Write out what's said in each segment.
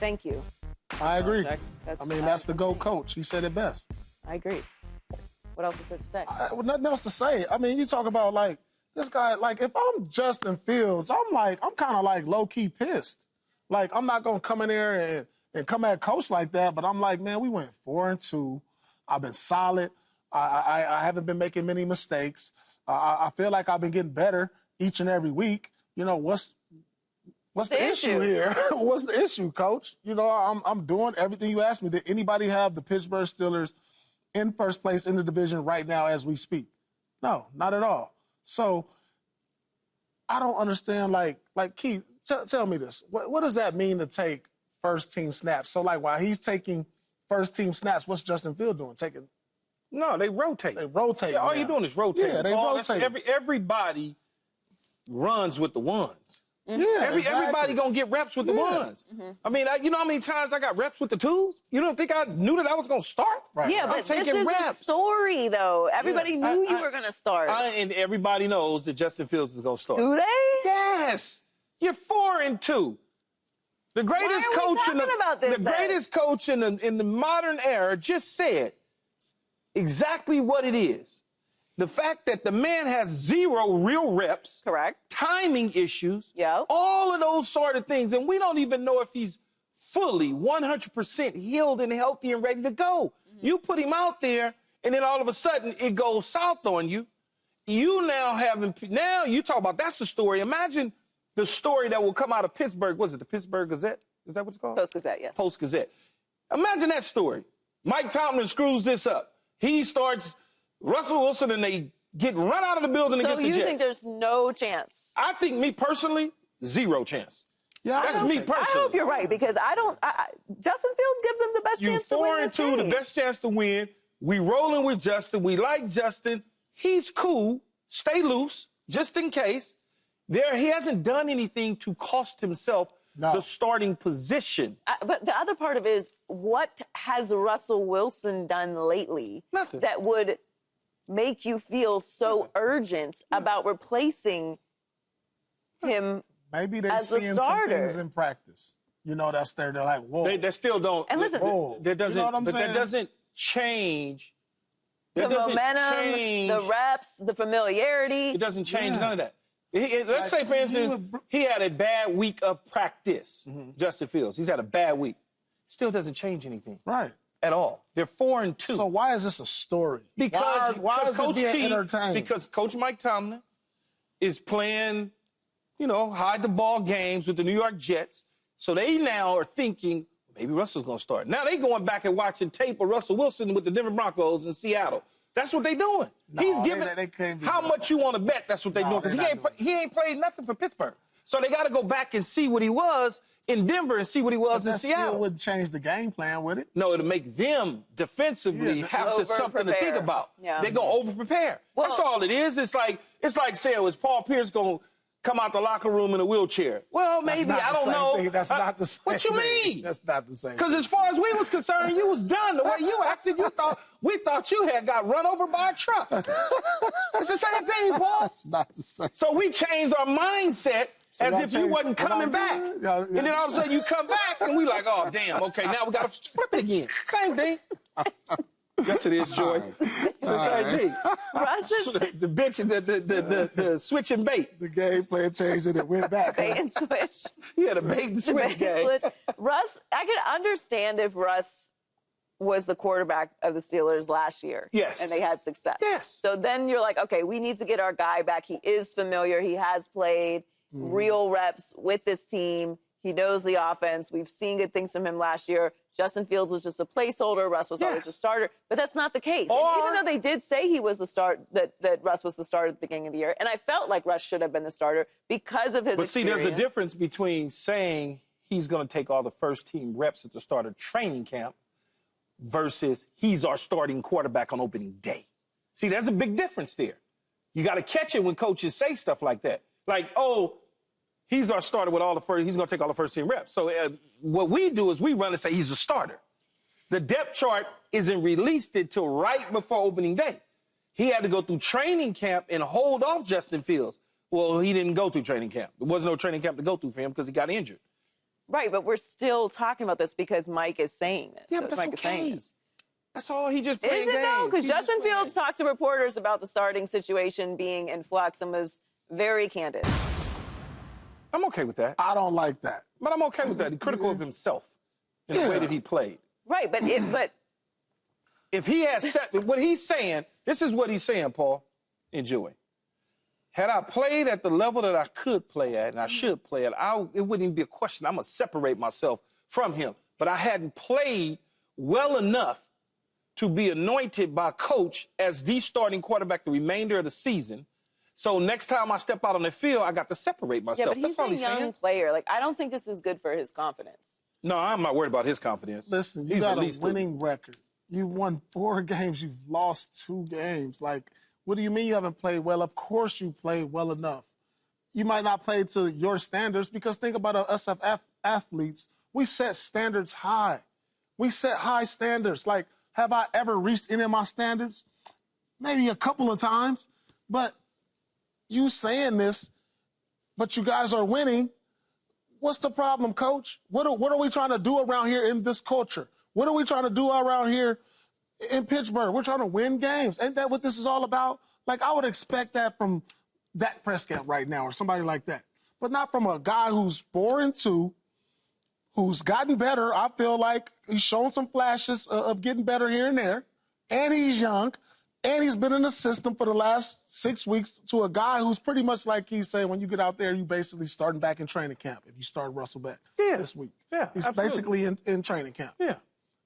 Thank you. I agree. That's that's the GOAT coach. He said it best. I agree. What else is there to say? Nothing else to say. You talk about, like, this guy, like, if I'm Justin Fields, I'm kind of like low-key pissed. Like, I'm not going to come in there and come at coach like that, but I'm like, man, we went 4-2. I've been solid. I haven't been making many mistakes. I feel like I've been getting better each and every week. What's the issue here? What's the issue, coach? I'm doing everything you asked me. Did anybody have the Pittsburgh Steelers in first place in the division right now as we speak? No, not at all. So I don't understand, like Keith, tell me this. What does that mean to take first-team snaps? So, like, while he's taking first-team snaps, what's Justin Fields doing? No, they rotate. They rotate. Yeah, all you're doing is rotate. Yeah, they rotate. Everybody runs with the ones. Mm-hmm. Yeah, Everybody gonna get reps with the ones. Mm-hmm. You know how many times I got reps with the twos? You don't think I knew that I was gonna start? Right. Yeah, but this is a story, though. Everybody knew you were gonna start. And everybody knows that Justin Fields is gonna start. Do they? Yes. You're 4-2. The greatest coach in the modern era just said exactly what it is. The fact that the man has 0 real reps. Correct. Timing issues. Yeah. All of those sort of things. And we don't even know if he's fully 100% healed and healthy and ready to go. Mm-hmm. You put him out there, and then all of a sudden it goes south on you. Now you talk about that's the story. Imagine the story that will come out of Pittsburgh. Was it the Pittsburgh Gazette? Is that what it's called? Post-Gazette, yes. Post-Gazette. Imagine that story. Mike Tomlin screws this up. He starts Russell Wilson, and they get run out of the building against the Jets. So you think there's no chance? I think, me personally, 0 chance. Yeah, that's me personally. I hope you're right, because Justin Fields gives them the best chance to win this game. 4-2, the best chance to win. We rolling with Justin. We like Justin. He's cool. Stay loose, just in case. He hasn't done anything to cost himself the starting position. But the other part of it is, what has Russell Wilson done lately Nothing. that would make you feel so urgent about replacing him? Maybe they're seeing some things in practice. That's they're like, whoa. They still don't. And listen, that doesn't. You know what I'm saying? That doesn't change. The momentum, the reps, the familiarity. It doesn't change none of that. Let's say, for instance, he had a bad week of practice. Justin Fields. He's had a bad week. Still doesn't change anything. Right. At all. They're 4-2. So why is this a story? Because why is Coach this being entertained? Because Coach Mike Tomlin is playing, hide the ball games with the New York Jets. So they now are thinking, maybe Russell's going to start. Now they going back and watching tape of Russell Wilson with the Denver Broncos in Seattle. That's what they doing. No, He's giving how much you want to bet. That's what they doing, because he ain't played nothing for Pittsburgh. So they got to go back and see what he was in Denver and see what he was in Seattle. Still wouldn't change the game plan, would it? No, it'll make them defensively have something to think about. Yeah. They're gonna over-prepare. That's all it is. It's like saying, was Paul Pierce gonna come out the locker room in a wheelchair? Well, maybe, I don't know. That's not the same. What you mean? That's not the same. Because as far as we was concerned, you was done. The way you acted, we thought you had got run over by a truck. It's the same thing, Paul. It's not the same. So we changed our mindset as if you wasn't coming back. And then all of a sudden you come back and we like, oh, damn, okay, now we got to flip it again. Same thing. Yes, it is, Joy. It's the same thing. The bitch, the switch and bait. The game plan changed and it went back. Bait and switch. He had a bait and switch game. Russ, I could understand if Russ was the quarterback of the Steelers last year. Yes. And they had success. Yes. So then you're like, okay, we need to get our guy back. He is familiar. He has played real reps with this team. He knows the offense. We've seen good things from him last year. Justin Fields was just a placeholder. Russ was always a starter. But that's not the case. And even though they did say he was the start, that Russ was the starter at the beginning of the year, and I felt like Russ should have been the starter because of his experience. See, there's a difference between saying he's going to take all the first-team reps at the start of training camp versus he's our starting quarterback on opening day. See, there's a big difference there. You got to catch it when coaches say stuff like that. Like, oh, he's our starter with all the first. He's going to take all the first-team reps. So what we do is we run and say he's a starter. The depth chart isn't released until right before opening day. He had to go through training camp and hold off Justin Fields. Well, he didn't go through training camp. There wasn't no training camp to go through for him because he got injured. Right, but we're still talking about this because Mike is saying this. Yeah, but that's Mike is saying okay. this. That's all. He just playing Is it games. though? Because He just Justin playing Fields talked to reporters about the starting situation being in flux and was very candid. I'm okay with that. I don't like that. But I'm okay with that. He's critical of himself in the way that he played. Right, but If he has set, what he's saying, this is what he's saying, Paul and Joey. Had I played at the level that I could play at and I should play at, it wouldn't even be a question. I'm going to separate myself from him. But I hadn't played well enough to be anointed by coach as the starting quarterback the remainder of the season. So next time I step out on the field, I got to separate myself. yeah, but That's all he's a young saying. player. Like, I don't think this is good for his confidence. No, I'm not worried about his confidence. Listen, you He's got at a least winning record. You won 4 games. You've lost 2 games. Like, what do you mean you haven't played well? Of course you played well enough. You might not play to your standards because think about us athletes. We set standards high. We set high standards. Like, have I ever reached any of my standards? Maybe a couple of times. But you saying this, but you guys are winning. What's the problem, coach? What are we trying to do around here in this culture? What are we trying to do around here in Pittsburgh? We're trying to win games. Ain't that what this is all about? Like, I would expect that from Dak Prescott right now or somebody like that. But not from a guy who's 4-2, who's gotten better. I feel like he's shown some flashes of getting better here and there. And he's young. And he's been in the system for the last 6 weeks to a guy who's pretty much like he's saying, when you get out there, you basically starting back in training camp if you start Russell back this week. Yeah, he's absolutely. basically in training camp. Yeah.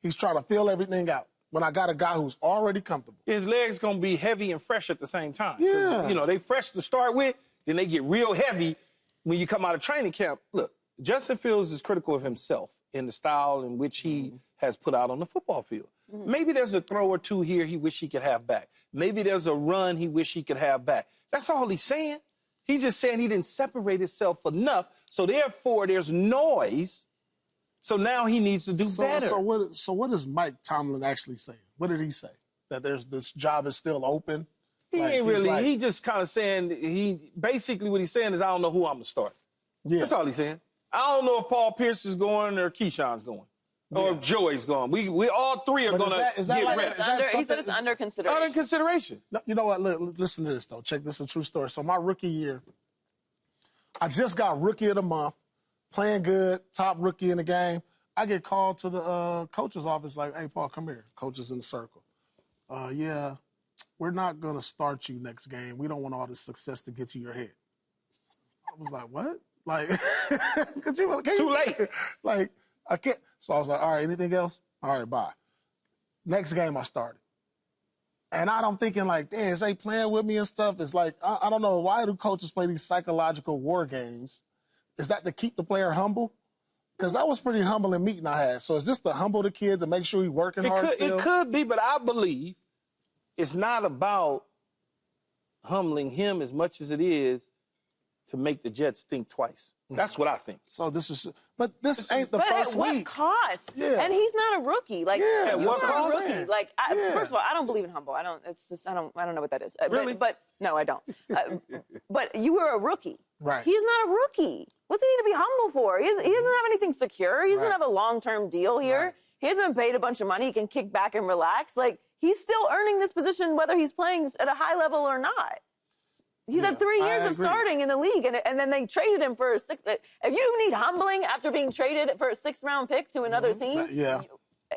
He's trying to fill everything out when I got a guy who's already comfortable. His legs going to be heavy and fresh at the same time. Yeah. You know, they fresh to start with, then they get real heavy when you come out of training camp. Look, Justin Fields is critical of himself in the style in which he has put out on the football field. Maybe there's a throw or two here he wish he could have back. Maybe there's a run he wish he could have back. That's all he's saying. He's just saying he didn't separate himself enough, so therefore there's noise. So now he needs to do better. So what is Mike Tomlin actually saying? What did he say? That this job is still open? He ain't really. He just kind of saying basically what he's saying is I don't know who I'm gonna start. Yeah. That's all he's saying. I don't know if Paul Pierce is going or Keyshawn's going. Or if Joey's going. We all three are going to get like, reps. He said it's under consideration. Under consideration. No, you know what? Listen to this, though. Check this, a true story. So my rookie year, I just got Rookie of the Month, playing good, top rookie in the game. I get called to the coach's office like, hey, Paul, come here. Coach is in the circle. Yeah, we're not going to start you next game. We don't want all this success to get to your head. I was like, what? Like, Too late. Like, I can't. So I was like, all right, anything else? All right, bye. Next game I started. And I'm thinking like, damn, is they playing with me and stuff? It's like, I don't know, why do coaches play these psychological war games? Is that to keep the player humble? Because that was pretty humbling meeting I had. So is this to humble the kid to make sure he's working hard still? It could be, but I believe it's not about humbling him as much as it is to make the Jets think twice. That's what I think. So this ain't the but first at what week. cost? Yeah. And he's not a rookie. Like, Yeah, at he's what not cost? a rookie. Like, first of all, I don't believe in humble. I don't know what that is. Really? But no, I don't. But you were a rookie. Right. He's not a rookie. What's he need to be humble for? He doesn't have anything secure. He doesn't have a long-term deal here. Right. He hasn't been paid a bunch of money. He can kick back and relax. Like, he's still earning this position whether he's playing at a high level or not. He's had 3 years of starting in the league, and then they traded him for a sixth. If you need humbling after being traded for a 6th-round pick to another team,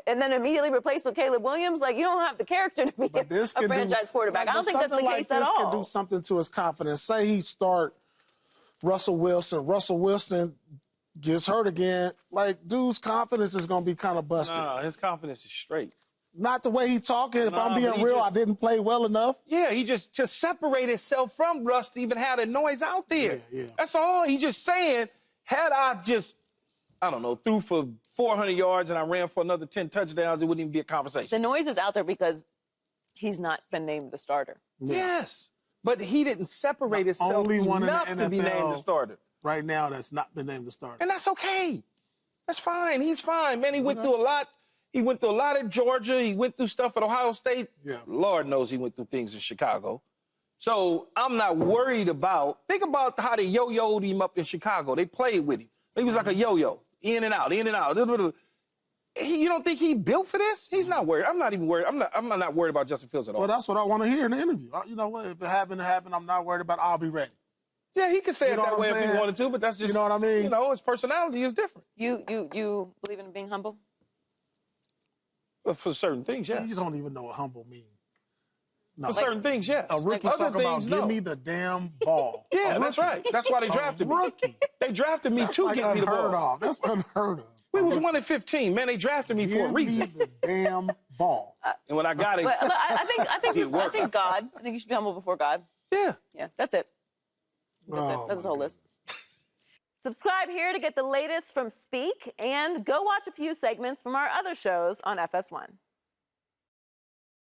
and then immediately replaced with Caleb Williams, like, you don't have the character to be a franchise quarterback. I don't think that's the case at all. This could do something to his confidence. Say he start Russell Wilson. Russell Wilson gets hurt again. Like, dude's confidence is going to be kind of busted. Nah, his confidence is straight. Not the way he talking. If I'm being real, I didn't play well enough. Yeah, he just to separate himself from Russ to even have the noise out there. Yeah. That's all. He just saying, had I just, I don't know, threw for 400 yards and I ran for another 10 touchdowns, it wouldn't even be a conversation. The noise is out there because he's not been named the starter. Yeah. Yes, but he didn't separate himself only one in the enough to be named the starter. Right now, that's not been named the starter. And that's okay. That's fine. He's fine. Man, he went through a lot. He went through a lot at Georgia. He went through stuff at Ohio State. Yeah. Lord knows he went through things in Chicago. So I'm not worried about, think about how they yo-yoed him up in Chicago. They played with him. He was like a yo-yo. in and out, in and out. You don't think he built for this? He's not worried. I'm not even worried. I'm not worried about Justin Fields at all. Well, that's what I want to hear in the interview. You know what? If it happened to happen, I'm not worried about it. I'll be ready. Yeah, he could say You it know that what way I'm if he saying? wanted to, but that's just, You know what I mean? You know, his personality is different. You believe in being humble? But for certain things, yes. You don't even know what humble means. No, For certain things, yes. a rookie Other talk about things, give no. me the damn ball. Yeah, that's right. That's why they drafted me. Rookie. They drafted me to Like get me the unheard ball. of. That's unheard of. We was 1-15, man. They drafted me for a Give reason. me the damn ball. And when I got it, But look, I work. think God. I think you should be humble before God. yeah. Yeah, that's it. That's it. Oh, That's the my whole list. Subscribe here to get the latest from Speak, and go watch a few segments from our other shows on FS1.